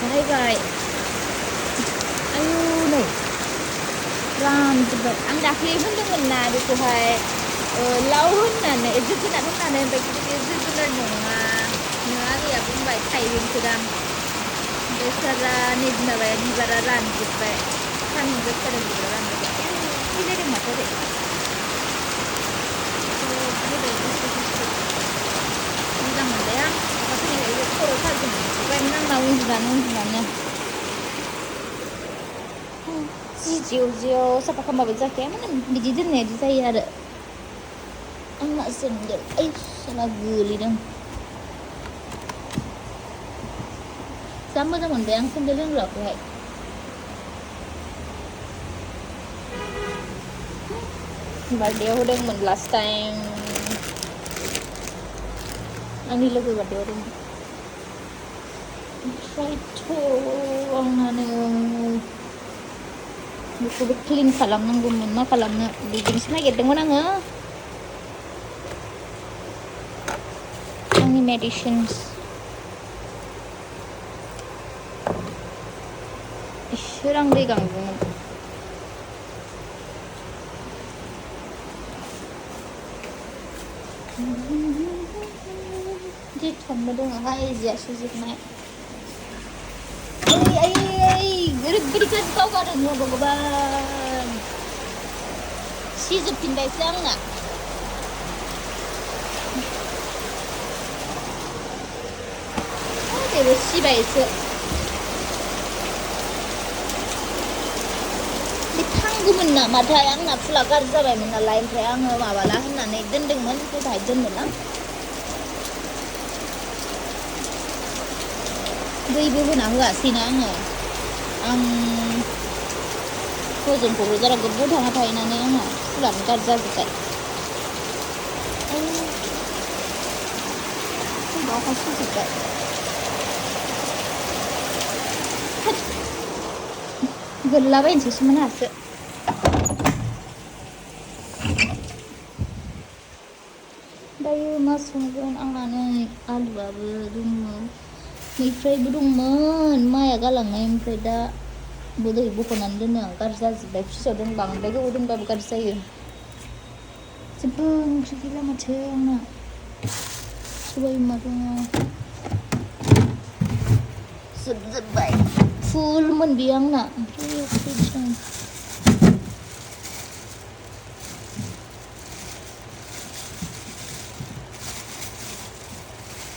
जाहैबाय आयु नै रानजोब्बाय आं दाख्लै होनदोंमोन ना बेखौहाय लाव होननानै जोगोनार होननानै ओमफ्राय बे जोगोनार नङा गैया बुंबाय थाइबेंसोदां ओमफ्राय सारा नै माबाया बिबारा रानजोब्बाय सान्दुं गोसाजों बिबारा रानजोब्बाय फैलायदों माथो ओरै मोजां मोनबाय आं अखा फैनायखाय खर' साजोबबायमोन आंना उन्दुनानै जि जेव साफा खालामबाबो जाखाया माने बिदि दोननायादि जायो आरो आंना सेन्देल ओइ साला गोलैदों जा मोजां मोनबाय आं सेन्देल होनग्राखौहाय बार्थडेआव होदोंमोन लास्ट टाइम आंनि लोगो बार्थडेआव होदोंमोन ओमफ्रायथ' आंनानो बेखौबो क्लिन खालामनांगौमोन मा खालामनो बिदिनोसो नागिरदोंमोन आङो आंनि मेडिसिन्स इसोर आं दै गांदोंमोन जि थननो दङहाय जिया सुजोबनाय ओरैबायदि गाज्रि गावगादों भगबान सिजोबफिनबायसो आंना बेबो सिबायसो बे थांगौमोन नामाथाय आंना फुला गाज्रि जाबायमोन नालाय ओमफ्राय आङो माबाला होननानै दोनदोंमोन गोबाय दोननो ना दैबो होना होआसैना आं हजों क'क्राझाराव गोबाव थाङा थाहैनानै आंहा फुलानो गाज्रि जाजोब्बाय अखा सुजोब्बाय गोलैलाबायनोसैसोमोन आंहासो दायो मा संगोन आंना नै आलुआबो दंमोन मैफ्रायबो दंमोन माइआ गालांनाय ओमफ्राय दा दै बख'नानै दोनो आं गाज्रि जाजोब्बाय फ्रिजाव दोनबा बांद्राय गोबाव दोनबाबो गाज्रि जायो जेबो ओंख्रि गैला माथो आंना सबाय बिमा दङ जोबजोब्बाय फुलमोन बेयो आंना ओमफ्राय फ्रिज दं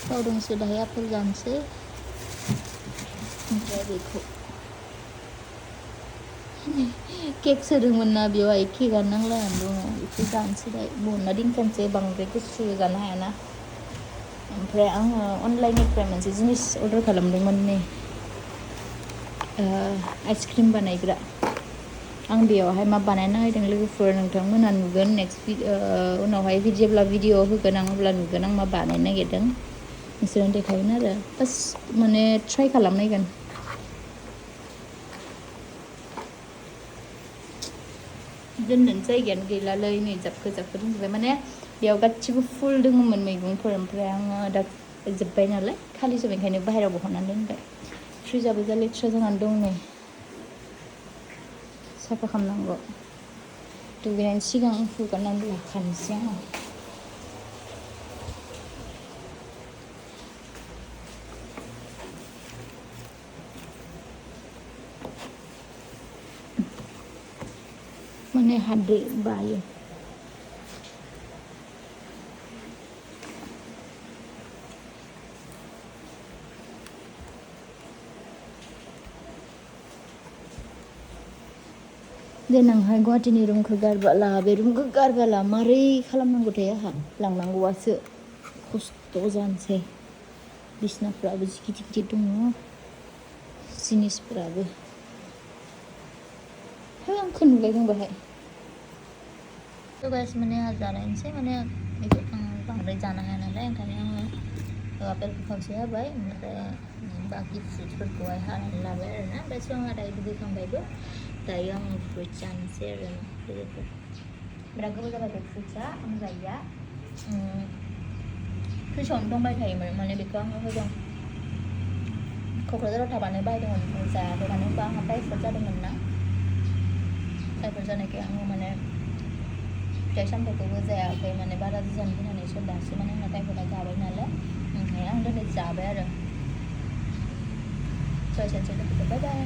गावदोंसो दाहाय आपेल जानोसै ओमफ्राय बेखौ केक सोदोंमोन ना बेवहाय केकआनो नांलायानो दङ बेखौ जानोसै दाय बनना दोनखानोसै बांद्राय गुसु जानो हायाना ओमफ्राय आङो अनलाइननिफ्राय मोनसे जिनिस अर्डार खालामदोंमोन नै आइसक्रिम बानायग्रा आं बेयावहाय मा बानायना होदों लोगोफोर नोंथांमोना नुगोन नेक्स्ट उनावहाय जेब्ला भिडिअ होगोन आं अब्ला नुगोन आं मा बानायनो नागिरदों नोंसोरनो देखायगोन आरो फार्स्ट माने ट्राइ खालामनायगोन दोननो जायगायानो गैलालै नै जाबखो दोनजोब्बाय माने बेयाव गासिबो फुल दङमोन मैगंफोर ओमफ्राय आङो दा जोब्बाय नालाय खालि जोब ओंखायनो बाहेरायाव बहननानै दोनबाय फ्रिजाबो जा लेथ्रा जानानै दं नै साफा खालामनांगौ दुगैनायनि सिगां हुगारनानै लाखानोसै आङो माने हाद्रि बायो देनांहाय गुवाहाटीनि रुमखौ गारबाला बे रुमखौ गारबाला मारै खालामनांगौथाय आंहा लांनांगौआसो खस्थ' जानोसै बिसनाफ्राबो जि गिदिर गिदिर दङ जिनिसफोराबो आंखौ नुलायदों बाहाय गाइस माने आंहा जानायनोसै माने बेखौ आं बांद्राय जानो हाया नालाय ओंखायनो आङो आपेलखौ खावसे होबाय ओमफ्राय बाखि फ्रुइट्सफोरखौहाय हानानै लाबाय आरोना ओमफ्राय आंहा दायो दुगैखांबायबो दायो आं फ्रुइट्स जानोसै आरो लोगोफोर बिराद गोबाव जाबाय बे फ्रुइट्सआ आं जायैया फ्रिजावनो दंबाय थायोमोन माने बेखौ आङो होदों क'क्राझाराव थाबानो बायदोंमोन ओमफ्राय जायाखै मानो होनबा आंहा टाइफड जादोंमोन ना टाइफड जानायखाय आङो माने फिथाइ सामथाइखौबो जायाखै माने बारा जानो गिनानैसो दासो माने आंना टाइफडा गाबाय नालाय ओमफ्राय आं दिनै जाबाय आरो सय सानसे बाय बाय